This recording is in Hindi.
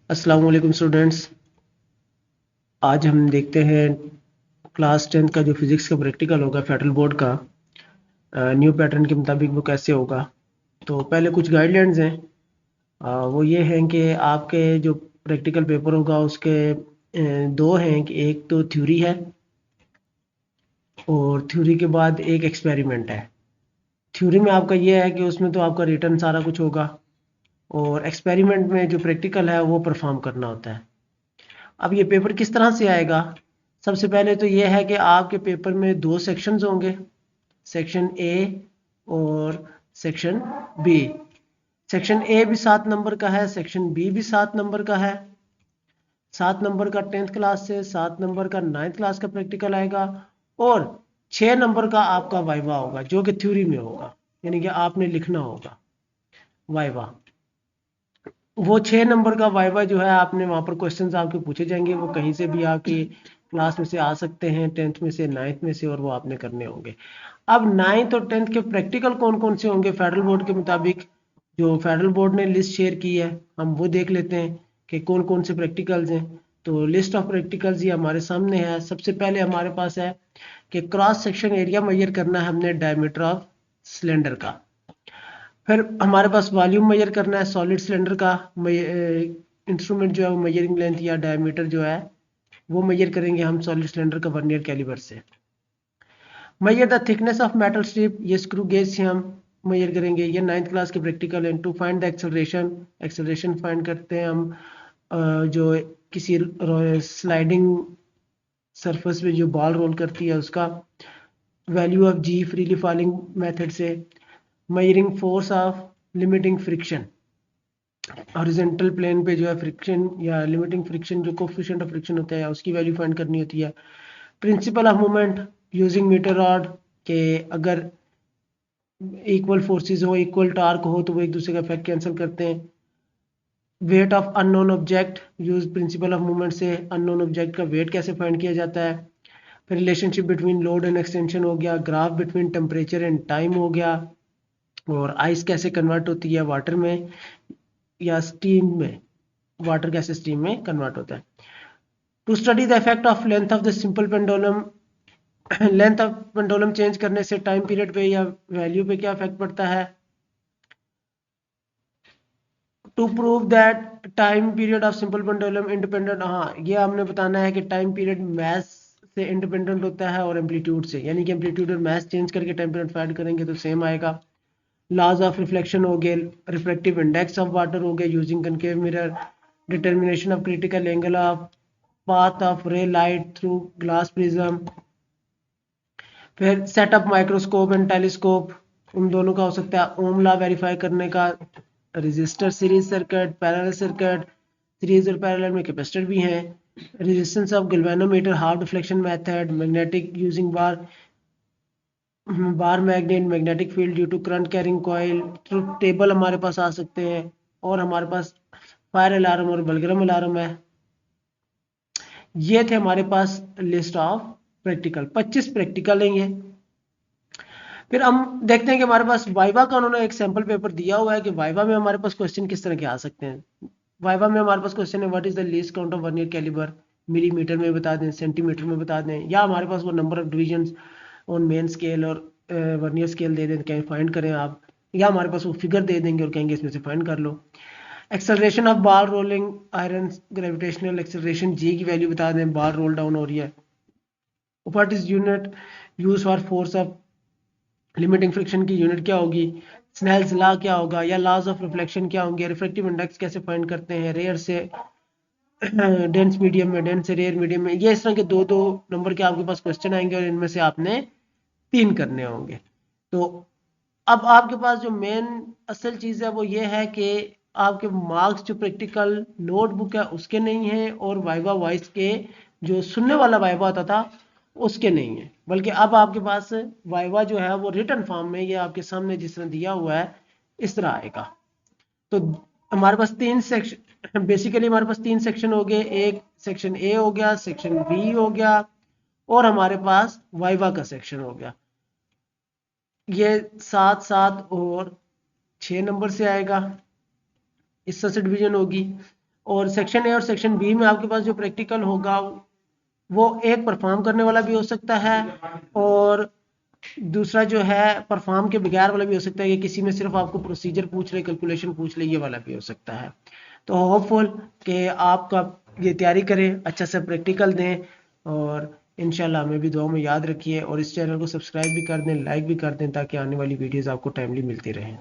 अस्सलाम वालेकुम स्टूडेंट्स। आज हम देखते हैं क्लास 10th का जो फिजिक्स का प्रैक्टिकल होगा फेडरल बोर्ड का न्यू पैटर्न के मुताबिक वो कैसे होगा। तो पहले कुछ गाइडलाइंस हैं। वो ये हैं कि आपके जो प्रैक्टिकल पेपर होगा उसके दो हैं कि एक तो थ्योरी है और थ्योरी के बाद एक एक्सपेरिमेंट है। थ्योरी में आपका ये है कि उसमें तो आपका रिटर्न सारा कुछ होगा और एक्सपेरिमेंट में जो प्रैक्टिकल है वो परफॉर्म करना होता है। अब ये पेपर किस तरह से आएगा? सबसे पहले तो ये है कि आपके पेपर में दो सेक्शंस होंगे, सेक्शन ए और सेक्शन बी। सेक्शन ए भी 7 नंबर का है, सेक्शन बी भी 7 नंबर का है। 7 नंबर का 10th क्लास से, 7 नंबर का 9th क्लास का प्रैक्टिकल आएगा और 6 नंबर का आपका वाइवा होगा जो कि थ्योरी में होगा, यानी कि आपने लिखना होगा वाइवा। वो 6 नंबर का वाइवा जो है आपने वहां पर क्वेश्चंस आपके पूछे जाएंगे, वो कहीं से भी आपकी क्लास में से आ सकते हैं, 10th में से, 9th में से, और वो आपने करने होंगे। अब 9th और 10th के प्रैक्टिकल कौन कौन से होंगे फेडरल बोर्ड के मुताबिक, जो फेडरल बोर्ड ने लिस्ट शेयर की है हम वो देख लेते हैं कि कौन कौन से प्रैक्टिकल्स हैं। तो लिस्ट ऑफ प्रैक्टिकल्स ये हमारे सामने है। सबसे पहले हमारे पास है कि क्रॉस सेक्शन एरिया मेजर करना है हमने डायमीटर ऑफ सिलेंडर का। फिर हमारे पास वॉल्यूम मेजर करना है सॉलिड सिलेंडर का। इंस्ट्रूमेंट जो है वो मेजरिंग लेंथ या डायमीटर जो है वो मेजर करेंगे हम सॉलिड सिलेंडर का वर्नियर कैलिपर से। Measure the thickness of metal strip, ये स्क्रू गेज से हम मेजर करेंगे। ये 9th क्लास के प्रैक्टिकल है। To find the acceleration, acceleration find करते हैं हम जो किसी स्लाइडिंग सरफेस पे जो बॉल रोल करती है उसका। Value of g freely falling method से। Measuring force of limiting friction, horizontal plane पे जो है फ्रिक्शन या लिमिटिंग फ्रिक्शन जो कोफिशिएंट ऑफ फ्रिक्शन होता है उसकी वैल्यू फाइंड करनी होती है। Principle of movement using metre rod, के अगर इक्वल फोर्सेस हो, इक्वल टार्क हो तो वो एक दूसरे का इफेक्ट कैंसिल करते हैं। Weight of unknown object, use principal of movement से अननोन ऑब्जेक्ट का वेट कैसे फाइंड किया जाता है। फिर relationship between load and extension हो गया। Graph between temperature and time हो गया। और आइस कैसे कन्वर्ट होती है वाटर में या स्टीम में, वाटर कैसे स्टीम में कन्वर्ट होता है। To study the effect of length of the simple pendulum, length of pendulum change करने से टाइम पीरियड पे या वैल्यू पे क्या इफेक्ट पड़ता है। To prove that time period of simple pendulum independent, हाँ ये हमने बताना है कि टाइम पीरियड मैथ से इंडिपेंडेंट होता है और एम्पलीट्यूड से, यानी कि एम्पलीट्यूड और मैथ चेंज करके टाइम पीरियड फाइंड करेंगे तो सेम आएगा। लॉज ऑफ रिफ्लेक्शन हो गए, रिफ्लेक्टिव इंडेक्स ऑफ वाटर हो गए using concave mirror, determination of critical angle of path of रे लाइट थ्रू ग्लास प्रिज्म। फिर सेटअप माइक्रोस्कोप एंड टेलीस्कोप, उन दोनों का हो सकता है। ओम लॉ वेरीफाई करने का, resistor series circuit, parallel circuit, series और पैरेलल में कैपेसिटर भी हैं। Resistance of galvanometer, half deflection method, magnetic using bar magnet, magnetic field due to current carrying coil, truth table हमारे पास आ सकते हैं। और हमारे पास फायर अलार्म और बलग्राम अलार्म है। ये थे हमारे पास लिस्ट ऑफ प्रैक्टिकल, 25 प्रैक्टिकल है ये। फिर हम देखते हैं कि हमारे पास वाइवा का उन्होंने एक सैंपल पेपर दिया हुआ है कि वाइवा में हमारे पास क्वेश्चन किस तरह के आ सकते हैं। वाइवा में हमारे पास क्वेश्चन है what is the least count of vernier caliber, millimeter में बता दें, सेंटीमीटर में बता दें, या हमारे पास वो number of division on main scale और वर्नियर स्केल दे दें, कहें फाइंड करें आप, या हमारे पास वो फिगर दे देंगे और कहेंगे इसमें से फाइंड कर लो। Acceleration of bar rolling iron, gravitational acceleration g की वैल्यू बता दें, बार रोल डाउन हो रही है। What is unit use for force of limiting friction की यूनिट क्या होगी, स्नेल्स लॉ क्या होगा, या लॉज ऑफ रिफ्लेक्शन क्या होंगे, रिफ्लेक्टिव इंडेक्स कैसे फाइंड करते हैं, रेयर से डेंस मीडियम में, डेंस से रेयर मीडियम में। ये इस तरह के दो दो नंबर के आपके पास क्वेश्चन आएंगे और इनमें से आपने 3 करने होंगे। तो अब आपके पास जो मेन असल चीज है वो ये है कि आपके मार्क्स जो प्रैक्टिकल नोटबुक है उसके नहीं है और वाइवा वॉइस के जो सुनने वाला वाइवा होता था उसके नहीं है, बल्कि अब आपके पास वाइवा जो है वो रिटन फॉर्म में ये आपके सामने जिस तरह दिया हुआ है इस तरह आएगा। तो हमारे पास 3 सेक्शन, बेसिकली हमारे पास 3 सेक्शन हो गए। एक सेक्शन ए हो गया, सेक्शन बी हो गया और हमारे पास वाइवा का सेक्शन हो गया। ये 7 7 और 6 नंबर से आएगा, इस तरह से डिवीजन होगी। और सेक्शन ए और सेक्शन बी में आपके पास जो प्रैक्टिकल होगा वो एक परफॉर्म करने वाला भी हो सकता है और दूसरा जो है परफॉर्म के बगैर वाला भी हो सकता है कि किसी में सिर्फ आपको प्रोसीजर पूछ ले, कैलकुलेशन पूछ ले, ये वाला भी हो सकता है। तो होपफुल कि आपका ये तैयारी करें, अच्छा से प्रैक्टिकल दें और इंशाल्लाह हमें भी दुआ में याद रखिए और इस चैनल को सब्सक्राइब भी कर दें, लाइक भी कर दें ताकि आने वाली वीडियोस आपको टाइमली मिलती रहें।